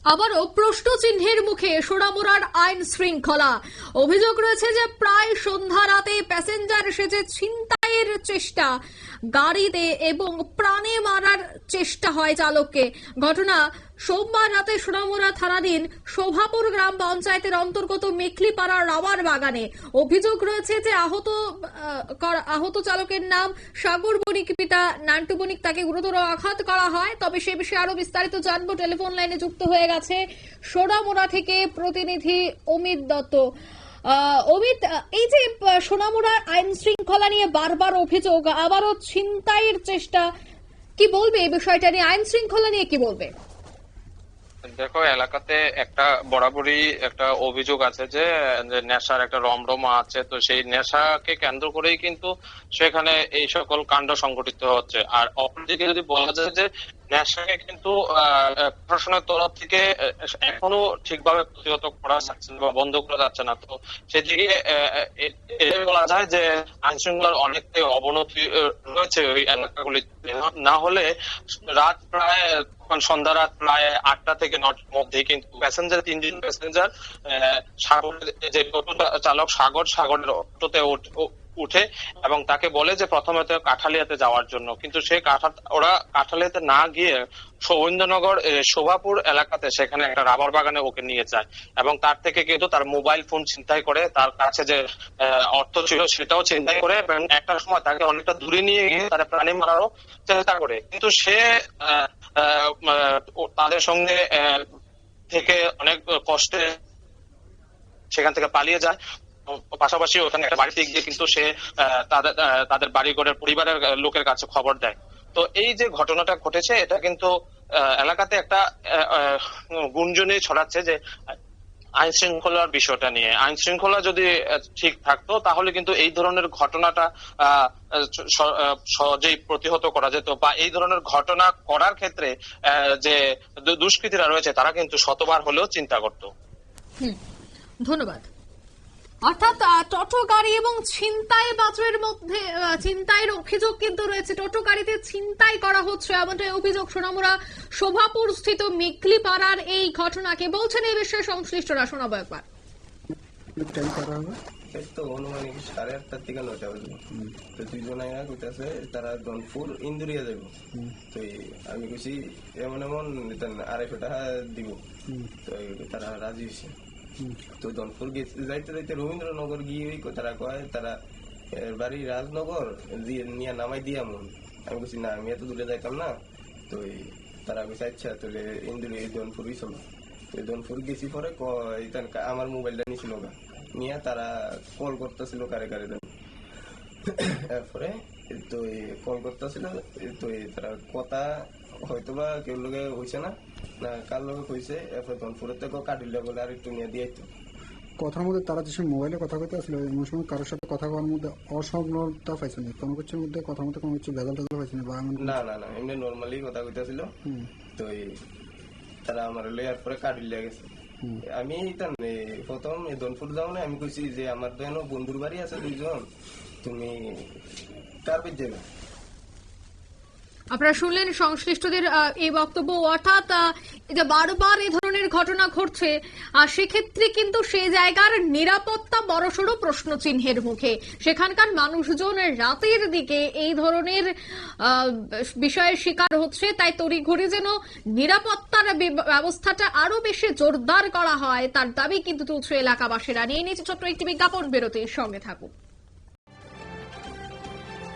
আবারও প্রশ্ন চিহ্নের মুখে সোনামুড়ার আইন শৃঙ্খলা। অভিযোগ রয়েছে যে প্রায় সন্ধ্যা রাতে প্যাসেঞ্জার সেজে ছিনতাইয়ের চেষ্টা, গাড়িতে এবং প্রাণে মারার চেষ্টা হয় চালককে। ঘটনা সোমবার রাতে সোনামুড়া থানাধীন শোভাপুর গ্রাম পঞ্চায়েতের অন্তর্গত মেখলিপাড়ার রাবার বাগানে। অভিযোগ রয়েছে যে আহত চালকের নাম সাগর বণিক, পিতা নান্টু বণিক। তাকে গুরুতর আঘাত করা হয়। তবে সে বিষয়ে আরো বিস্তারিত জানবো। টেলিফোন লাইনে যুক্ত হয়ে গেছে সোনামুড়া থেকে প্রতিনিধি অমিত দত্ত। অমিত, এই যে সোনামুড়ার আইন শৃঙ্খলা নিয়ে বারবার অভিযোগ, আবারও ছিনতাইয়ের চেষ্টা, কি বলবে এই বিষয়টা নিয়ে? আইন শৃঙ্খলা নিয়ে কি বলবে? দেখো, এলাকাতে একটা বরাবরই একটা অভিযোগ আছে যে নেশার একটা রমরমা আছে। তো সেই নেশাকে কেন্দ্র করেই কিন্তু সেখানে এই সকল কাণ্ড সংঘটিত হচ্ছে। আর অপরদিকে যদি বলা যায় যে নেশাকে কিন্তু প্রশাসনের তরফ থেকে এখনো ঠিকভাবে প্রতিহত করা যাচ্ছে না বা বন্ধ করা যাচ্ছে না। তো সেদিকে এটাই বলা যায় যে আইন শৃঙ্খলার অনেকটাই অবনতি রয়েছে ওই এলাকাগুলিতে। না হলে রাত প্রায় সন্ধ্যা রাত প্রায় 8টা থেকে 9টার মধ্যেই কিন্তু প্যাসেঞ্জার, 3জন প্যাসেঞ্জার সাগরের যে টোটো চালক সাগরের অটোতে উঠে এবং তাকে বলে যে প্রথমে তো কাঠালিয়াতে যাওয়ার জন্য, কিন্তু সে ওরা কাঠালিয়াতে না গিয়ে শোভেন্দ্রনগর শোভাপুর এলাকাতে সেখানে একটা রাবার বাগানে ওকে নিয়ে যায় এবং তার থেকে কিন্তু তার মোবাইল ফোন ছিনতাই করে, তার কাছে যে অর্থ ছিল সেটাও ছিনতাই করে এবং একটা সময় তাকে অনেকটা দূরে নিয়ে গিয়ে তারা প্রাণী মারারও চেষ্টা করে। কিন্তু সে তাদের সঙ্গে থেকে অনেক কষ্টে সেখান থেকে পালিয়ে যায়। পাশাপাশি ওখানে একটা বাড়িতে গিয়ে কিন্তু সে তাদের বাড়িঘরের পরিবারের লোকের কাছে খবর দেয়। তো এই যে ঘটনাটা ঘটেছে এটা কিন্তু এলাকাতে একটা গুঞ্জনই ছড়াচ্ছে যে আইন শৃঙ্খলার বিষয়টা নিয়ে। আইন শৃঙ্খলা যদি ঠিক থাকতো তাহলে কিন্তু এই ধরনের ঘটনাটা সহজেই প্রতিহত করা যেত, বা এই ধরনের ঘটনা করার ক্ষেত্রে যে দুষ্কৃতীরা রয়েছে তারা কিন্তু শতবার হলেও চিন্তা করত। ধন্যবাদ। অর্থাৎ টোটো গাড়ি এবং ছিনতাইবাজের মধ্যে ছিনতাইয়ের অভিযোগ কিন্তু রয়েছে। টোটো গাড়িতে ছিনতাই করা হচ্ছে এমনটাই অভিযোগ সোনামুড়া শোভাপুর স্থিত মেখলিপাড়ার এই ঘটনাকে। বলছেন এই বিষয়ে সংশ্লিষ্টরা, শোনাবো একবার। তো অনুমানিক 8:30 থেকে 9টা বাজে। তো দুইজন আয়া কইতাছে তারা দনপুর ইন্দুরিয়া যাবো। তো আমি কইছি এমন 250 টাকা দিব। তো তারা রাজি হয়েছে। তো দনপুর যাইতে যাইতে রবীন্দ্রনগর গিয়ে তারা কয় তারা বাড়ি রাজনগর নিয়ে নামাই দিয়া মন। আমি বলছি না, আমি এত দূরে যাইতাম না। তো তারা কইছে আচ্ছা তাহলে ইন্দুরি দনপুরই চলো। তো দনপুর গেছি পরে আমার মোবাইলটা নিয়েছিল নিয়ে তারা কল করতেছিল কারে কারে দেন। এরপরে তো কল করতেছিল। তো তারা কথা হয়তো বা কেউ লোকে হয়েছে না কার লোক হয়েছে। এরপর ধনপুরের থেকে কাটিলে বলে আর একটু নিয়ে দিয়ে কথার মধ্যে তারা যেসব মোবাইলে কথা কইতে আসলে এমন সময় কারোর সাথে কথা করার মধ্যে অসম্পূর্ণতা পাইছে না, কোনো কিছুর মধ্যে কথার মধ্যে কোনো কিছু ভেজাল টেজাল পাইছে না? না না না, এমনি নর্মালি কথা কইতেছিল। তো তারা আমার লইয়ার পরে কাটিলে গেছে। আমি প্রথম ধনপুর যাও না, আমি কইছি যে আমার তো এনো বন্ধুর বাড়ি আছে 2জন, তুমি কার বেদ যাবে। আপনারা শুনলেন সংশ্লিষ্টদের এই বক্তব্য। অর্থাৎ যে বারবার এই ধরনের ঘটনা ঘটছে, সেক্ষেত্রে কিন্তু সেই জায়গার নিরাপত্তা বড়সড় প্রশ্ন চিহ্নের মুখে। সেখানকার মানুষজন রাতের দিকে এই ধরনের বিষয়ের শিকার হচ্ছে। তাই তড়িঘড়ি যেন নিরাপত্তার ব্যবস্থাটা আরো বেশি জোরদার করা হয় তার দাবি কিন্তু তুলছে এলাকাবাসীরা। নিয়ে নিয়েছে ছোট্ট একটি বিজ্ঞাপন বিরতির সঙ্গে থাকুন।